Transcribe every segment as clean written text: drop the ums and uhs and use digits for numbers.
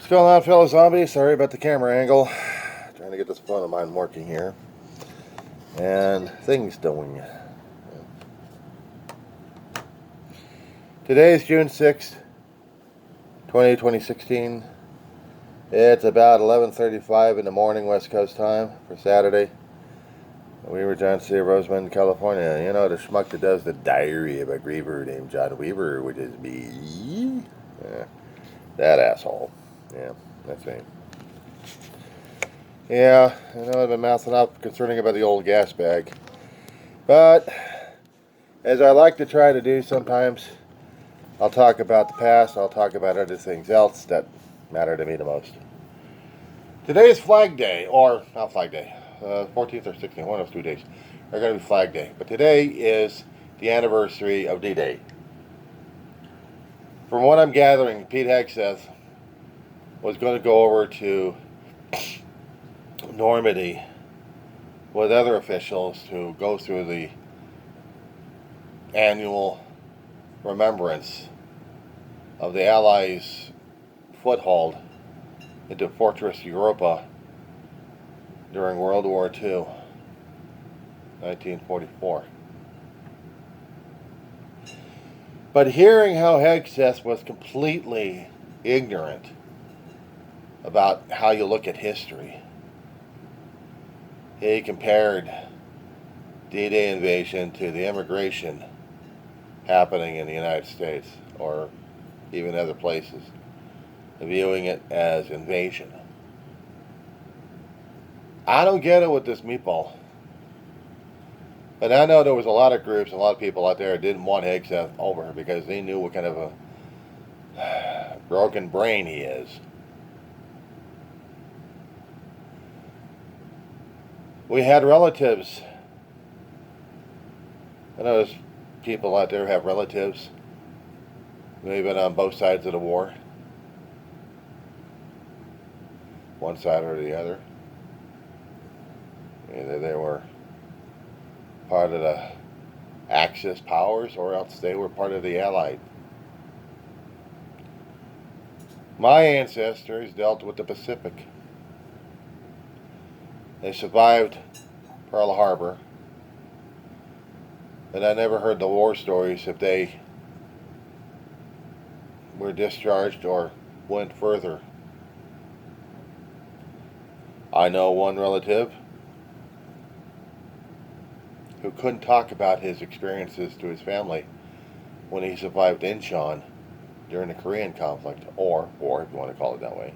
What's going on, fellow zombies? Sorry about the camera angle. Trying to get this phone of mine working here. And things doing. Today is June 6th, 2016. It's about 11:35 in the morning West Coast time for Saturday. We were John C. Rosemond, California. You know, the schmuck that does the diary of a griever named John Weaver, which is me. Yeah, that asshole. Yeah, that's me. Yeah, I know I've been mouthing up concerning about the old gas bag. But, as I like to try to do sometimes, I'll talk about the past, I'll talk about other things else that matter to me the most. Today is Flag Day, or not Flag Day, 14th or 16th, one of those 2 days are going to be Flag Day. But today is the anniversary of D-Day. From what I'm gathering, Pete Hegseth was going to go over to Normady with other officials to go through the annual remembrance of the Allies' foothold into Fortress Europa during World War II, 1944. But hearing how Hegseth was completely ignorant about how you look at history, he compared D-Day invasion to the immigration happening in the United States or even other places, viewing it as invasion. I don't get it with this meatball. But I know there was a lot of groups, a lot of people out there that didn't want Hegseth over because they knew what kind of a broken brain he is. We had relatives. I know there's people out there who have relatives maybe been on both sides of the war, one side or the other. Either they were part of the Axis powers or else they were part of the Allied. My ancestors dealt with the Pacific. They survived Pearl Harbor, but I never heard the war stories if they were discharged or went further. I know one relative who couldn't talk about his experiences to his family when he survived Incheon during the Korean conflict, or war, if you want to call it that way.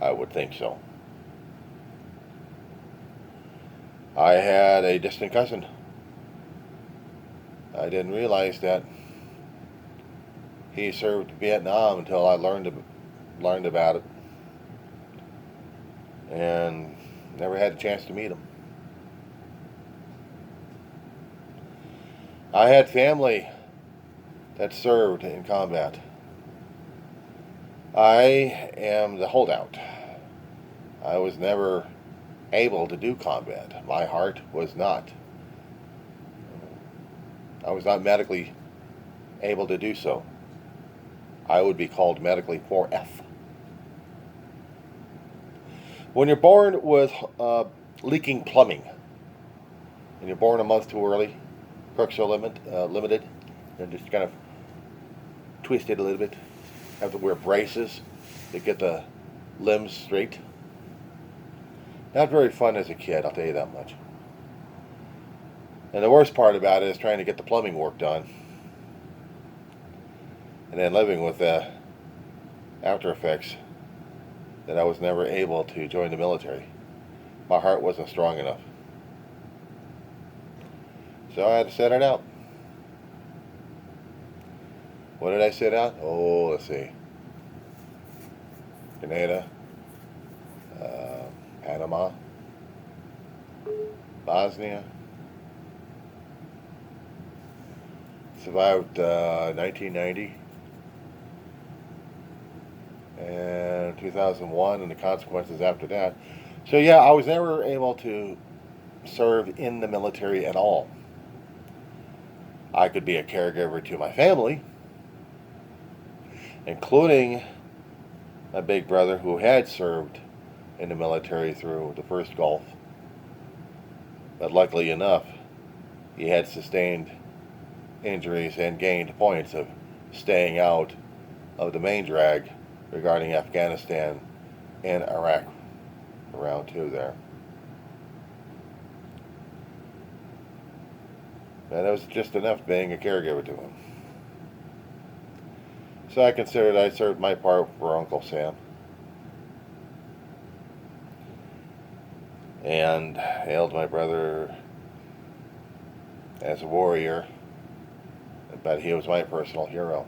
I would think so. I had a distant cousin. I didn't realize that he served Vietnam until I learned about it, and never had a chance to meet him. I had family that served in combat. I am the holdout. I was never able to do combat. My heart was not. I was not medically able to do so. I would be called medically 4F. When you're born with leaking plumbing, and you're born a month too early, crooks are limited, and just kind of twisted a little bit. Have to wear braces to get the limbs straight. Not very fun as a kid, I'll tell you that much. And the worst part about it is trying to get the plumbing work done. And then living with the after effects that I was never able to join the military. My heart wasn't strong enough. So I had to sit it out. What did I sit out? Oh, let's see. Grenada, Panama, Bosnia. Survived 1990 and 2001 and the consequences after that. So yeah, I was never able to serve in the military at all. I could be a caregiver to my family, including My big brother, who had served in the military through the first Gulf, but luckily enough, he had sustained injuries and gained points of staying out of the main drag regarding Afghanistan and Iraq for round 2 there. And it was just enough being a caregiver to him. So I considered I served my part for Uncle Sam. And hailed my brother as a warrior, but he was my personal hero.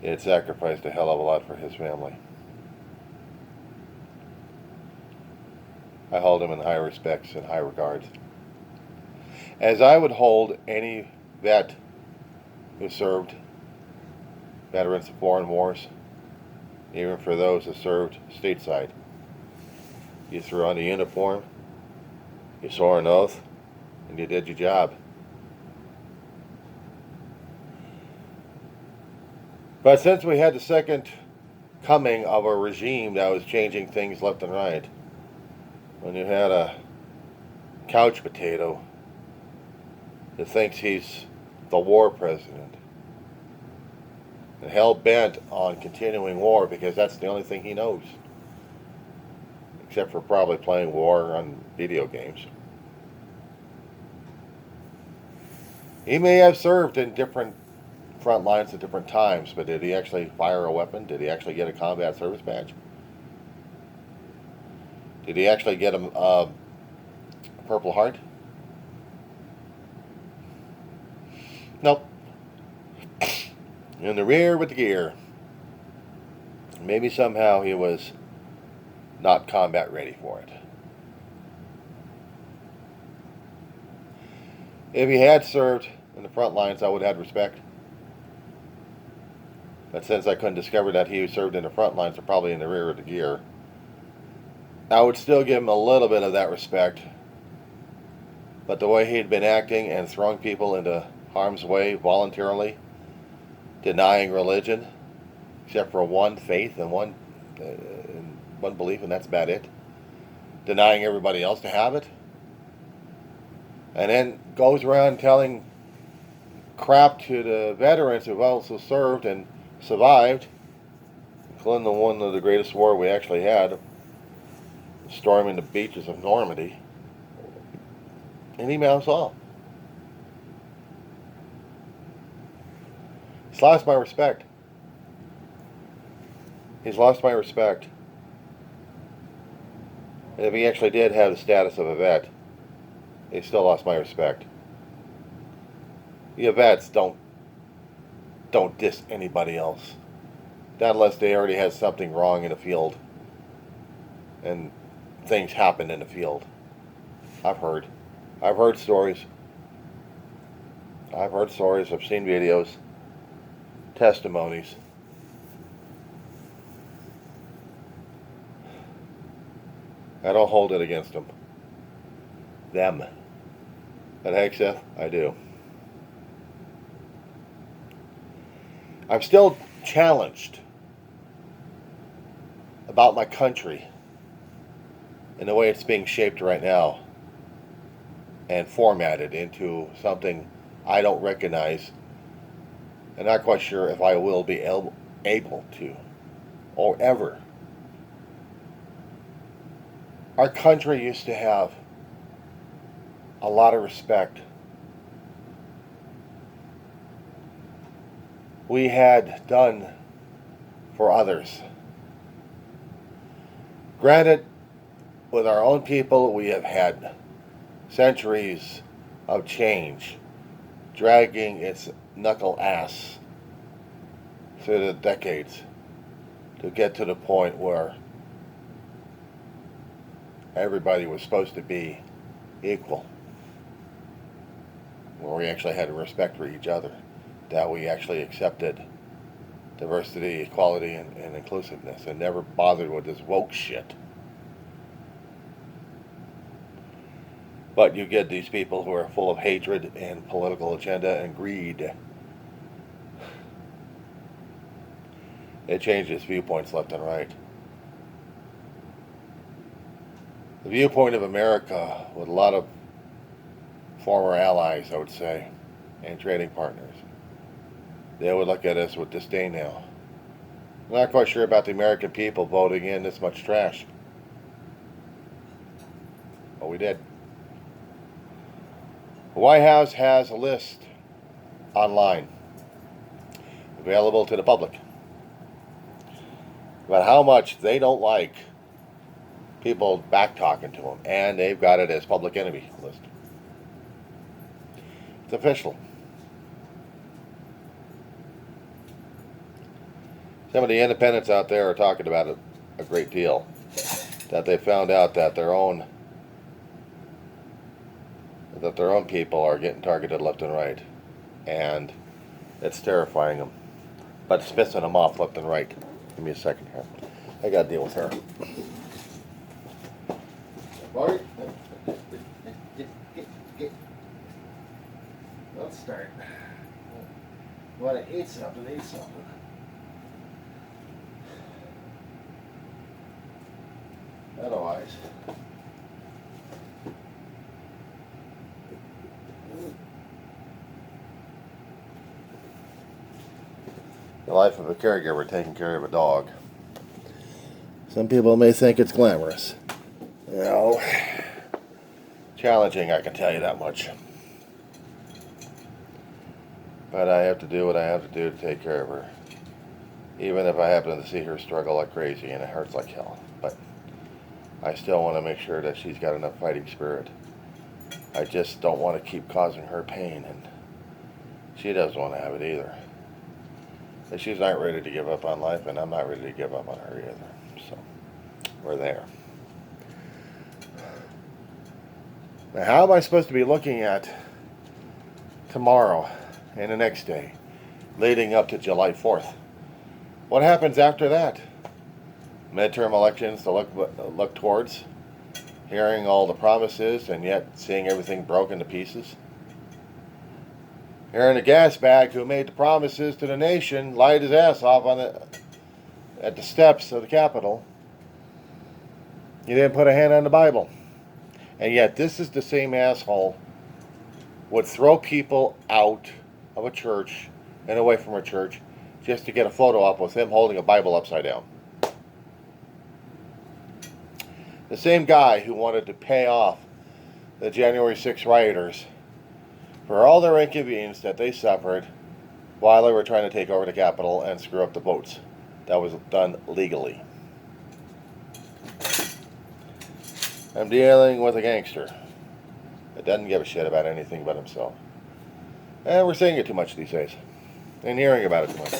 He had sacrificed a hell of a lot for his family. I hold him in high respects and high regards, as I would hold any vet who served, veterans of foreign wars, even for those who served stateside. You threw on the uniform, you swore an oath, and you did your job. But since we had the second coming of a regime that was changing things left and right, when you had a couch potato that thinks he's the war president and hell-bent on continuing war because that's the only thing he knows, except for probably playing war on video games. He may have served in different front lines at different times, but did he actually fire a weapon? Did he actually get a combat service badge? Did he actually get a Purple Heart? Nope. In the rear with the gear. Maybe somehow he was not combat ready for it. If he had served in the front lines, I would have had respect. But since I couldn't discover that he served in the front lines or probably in the rear of the gear, I would still give him a little bit of that respect. But the way he'd been acting and throwing people into harm's way voluntarily, denying religion, except for one faith and one belief, and that's about it, denying everybody else to have it, and then goes around telling crap to the veterans who've also served and survived, including the one of the greatest war we actually had, storming the beaches of Normady, and he mouths off. He's lost my respect. He's lost my respect. And if he actually did have the status of a vet, he still lost my respect. You vets don't diss anybody else. Not unless they already had something wrong in the field. And things happen in the field. I've heard stories. I've seen videos, testimonies. I don't hold it against them. At Hegseth, I do. I'm still challenged about my country and the way it's being shaped right now and formatted into something I don't recognize and not quite sure if I will be able to or ever. Our country used to have a lot of respect. We had done for others. Granted, with our own people, we have had centuries of change dragging its knuckle ass through the decades to get to the point where everybody was supposed to be equal, where we actually had a respect for each other, that we actually accepted diversity, equality, and inclusiveness, and never bothered with this woke shit. But you get these people who are full of hatred and political agenda and greed. It changes viewpoints left and right. The viewpoint of America, with a lot of former allies, I would say, and trading partners, they would look at us with disdain now. I'm not quite sure about the American people voting in this much trash. But we did. The White House has a list online available to the public about how much they don't like people back talking to them, and they've got it as public enemy list. It's official. Some of the independents out there are talking about it a great deal, that they found out that their own people are getting targeted left and right, and it's terrifying them, but it's pissing them off left and right. Give me a second here. I gotta deal with her. Bart, let's start. You want to eat something? Eat something. Otherwise, the life of a caregiver taking care of a dog. Some people may think it's glamorous. No, challenging, I can tell you that much. But I have to do what I have to do to take care of her. Even if I happen to see her struggle like crazy and it hurts like hell. But I still want to make sure that she's got enough fighting spirit. I just don't want to keep causing her pain, and she doesn't want to have it either. But she's not ready to give up on life, and I'm not ready to give up on her either. So, we're there. Now, how am I supposed to be looking at tomorrow and the next day, leading up to July 4th? What happens after that? Midterm elections to look towards, hearing all the promises and yet seeing everything broken to pieces. Hearing the gas bag who made the promises to the nation lied his ass off at the steps of the Capitol. He didn't put a hand on the Bible. And yet this is the same asshole would throw people out of a church and away from a church just to get a photo up with him holding a Bible upside down. The same guy who wanted to pay off the January 6 rioters for all their inconvenience that they suffered while they were trying to take over the Capitol and screw up the votes. That was done legally. I'm dealing with a gangster that doesn't give a shit about anything but himself. And we're seeing it too much these days. And hearing about it too much.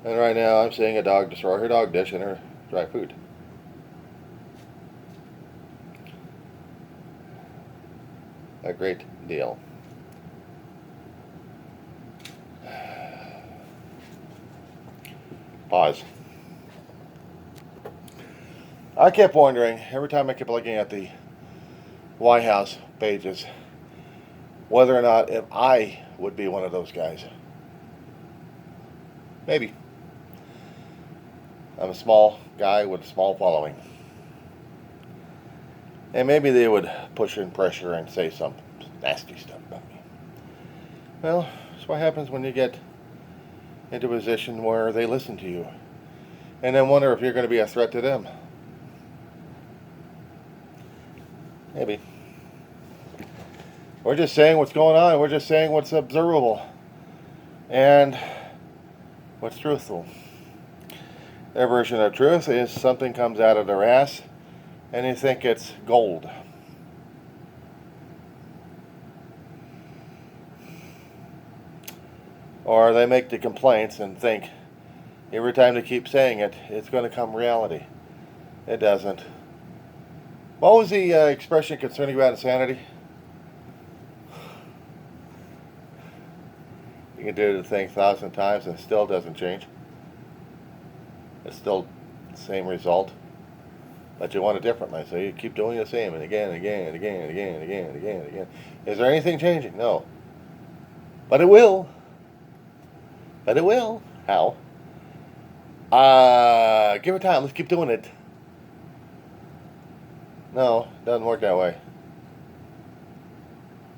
And right now I'm seeing a dog destroy her dog dish and her dry food. A great deal. Pause. I kept wondering, every time I kept looking at the White House pages, whether or not if I would be one of those guys. Maybe. I'm a small guy with a small following. And maybe they would push and pressure and say some nasty stuff about me. Well, that's what happens when you get into a position where they listen to you. And then wonder if you're going to be a threat to them. Maybe. We're just saying what's going on. We're just saying what's observable. And what's truthful. Their version of truth is something comes out of their ass and they think it's gold. Or they make the complaints and think every time they keep saying it, it's going to come reality. It doesn't. What was the expression concerning about insanity? You can do the thing 1,000 times and it still doesn't change. It's still the same result. But you want it differently, so you keep doing the same and again and again and again and again and again and again and again. Is there anything changing? No. But it will. But it will. How? Give it time. Let's keep doing it. No, doesn't work that way.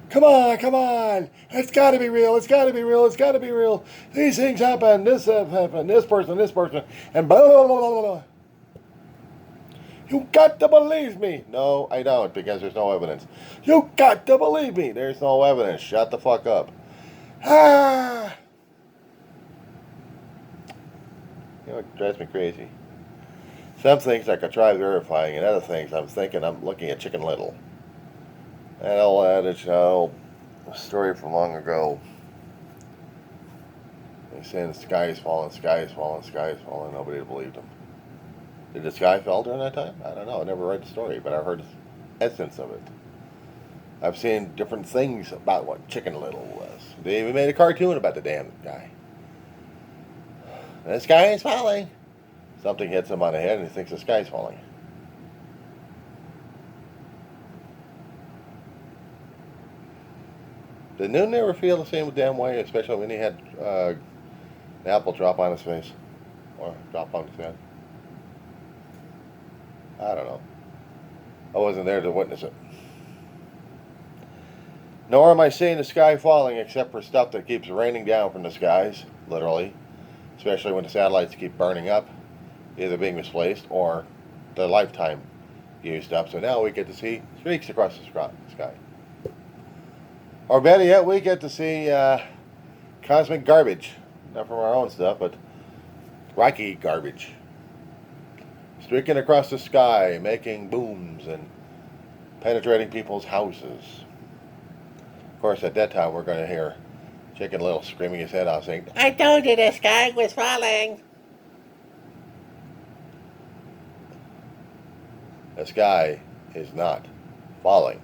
Come on, come on. It's got to be real. It's got to be real. It's got to be real. These things happen. This happened. This person, and blah, blah, blah, blah, blah. You got to believe me. No, I don't, because there's no evidence. You got to believe me. There's no evidence. Shut the fuck up. Ah. You know, it drives me crazy. Some things I could try verifying, and other things I'm thinking I'm looking at Chicken Little. That old adage, a story from long ago. They saying the sky is falling, sky is falling, sky is falling. Nobody believed them. Did the sky fall during that time? I don't know. I never read the story, but I heard the essence of it. I've seen different things about what Chicken Little was. They even made a cartoon about the damn guy. The sky is falling. Something hits him on the head and he thinks the sky's falling. Did Newton ever feel the same damn way, especially when he had an apple drop on his face? Or drop on his head? I don't know. I wasn't there to witness it. Nor am I seeing the sky falling except for stuff that keeps raining down from the skies, literally. Especially when the satellites keep burning up, either being misplaced or their lifetime used up. So now we get to see streaks across the sky. Or better yet, we get to see cosmic garbage. Not from our own stuff, but rocky garbage. Streaking across the sky, making booms and penetrating people's houses. Of course, at that time, we're going to hear Chicken Little screaming his head off saying, I told you the sky was falling. The sky is not falling.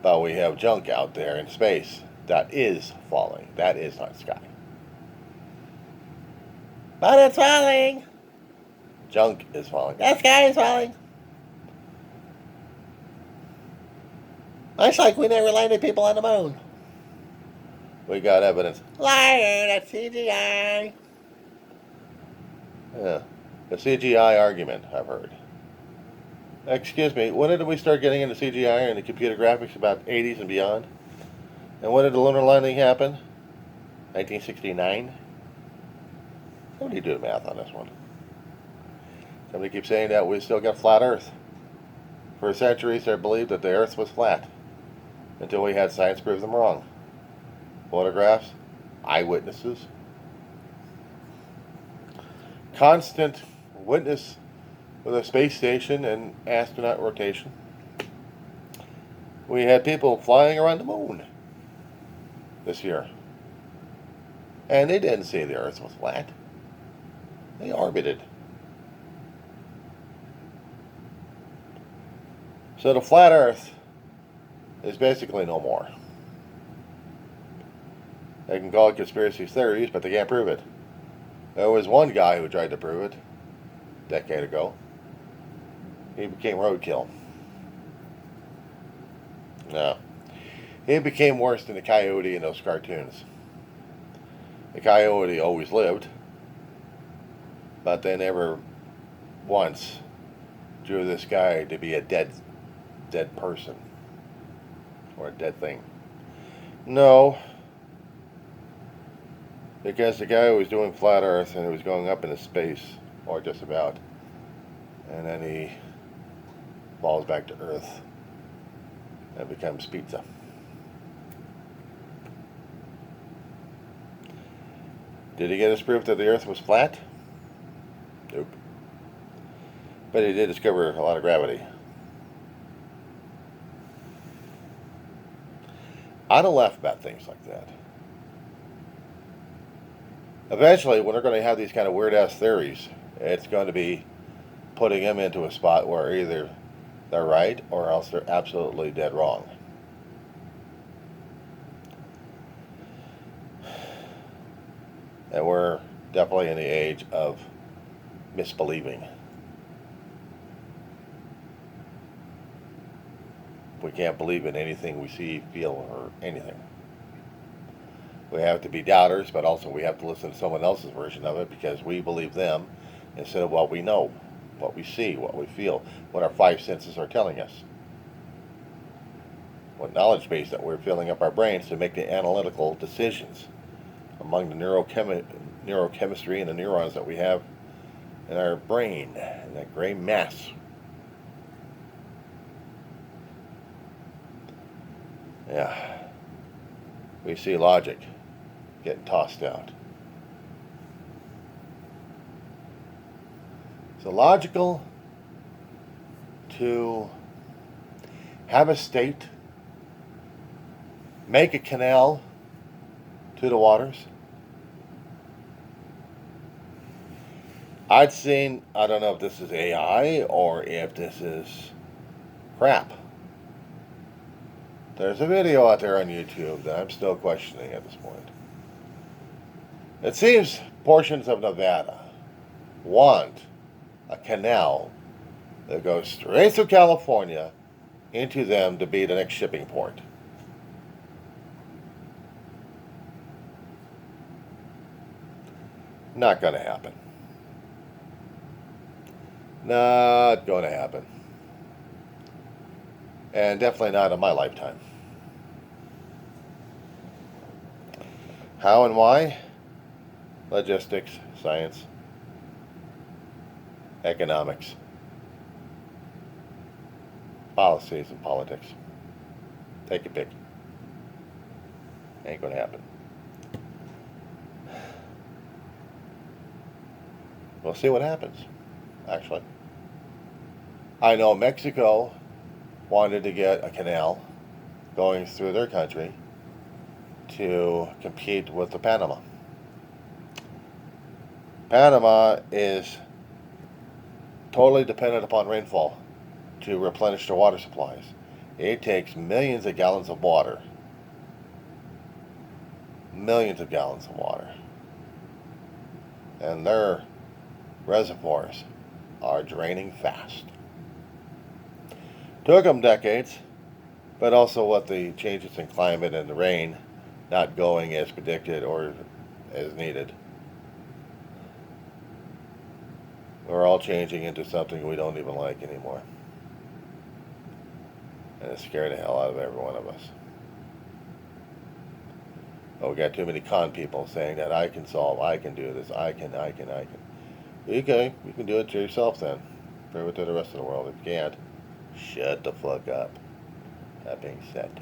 But we have junk out there in space that is falling. That is not sky. But it's falling. Junk is falling. The sky is falling. It's like we never landed people on the moon. We got evidence. Liar, that's CGI. Yeah, the CGI argument, I've heard. Excuse me, when did we start getting into CGI and the computer graphics? About 80s and beyond? And when did the lunar landing happen? 1969? Somebody do the math on this one. Somebody keeps saying that we still got flat Earth. For centuries, they believed that the Earth was flat, until we had science prove them wrong. Photographs, eyewitnesses, constant witness with a space station and astronaut rotation. We had people flying around the moon this year. And they didn't say the Earth was flat. They orbited. So the flat Earth is basically no more. They can call it conspiracy theories, but they can't prove it. There was one guy who tried to prove it a decade ago. He became roadkill. No. He became worse than the coyote in those cartoons. The coyote always lived, but they never once drew this guy to be a dead person or a dead thing. No, because the guy was doing flat Earth and he was going up into space, or just about, and then he falls back to Earth and becomes pizza. Did he get us proof that the Earth was flat? Nope. But he did discover a lot of gravity. I don't laugh about things like that. Eventually, when they're going to have these kind of weird-ass theories, it's going to be putting them into a spot where either they're right or else they're absolutely dead wrong. And we're definitely in the age of misbelieving. We can't believe in anything we see, feel, or anything. We have to be doubters, but also we have to listen to someone else's version of it because we believe them instead of what we know, what we see, what we feel, what our five senses are telling us. What knowledge base that we're filling up our brains to make the analytical decisions among the neurochemistry and the neurons that we have in our brain, in that gray mass. Yeah. We see logic getting tossed out. Is it logical to have a state make a canal to the waters? I'd seen, I don't know if this is AI or if this is crap. There's a video out there on YouTube that I'm still questioning at this point. It seems portions of Nevada want a canal that goes straight through California into them to be the next shipping port. Not going to happen. Not going to happen. And definitely not in my lifetime. How and why? Logistics, science, economics, policies, and politics. Take your pick. Ain't going to happen. We'll see what happens, actually. I know Mexico wanted to get a canal going through their country to compete with the Panama. Panama is totally dependent upon rainfall to replenish their water supplies. It takes millions of gallons of water. Millions of gallons of water. And their reservoirs are draining fast. Took them decades, but also what the changes in climate and the rain not going as predicted or as needed. We're all changing into something we don't even like anymore. And it's scaring the hell out of every one of us. Oh, we got too many con people saying that I can solve, I can do this, I can. Okay, you can do it to yourself then. Prove it to the rest of the world. If you can't, shut the fuck up. That being said.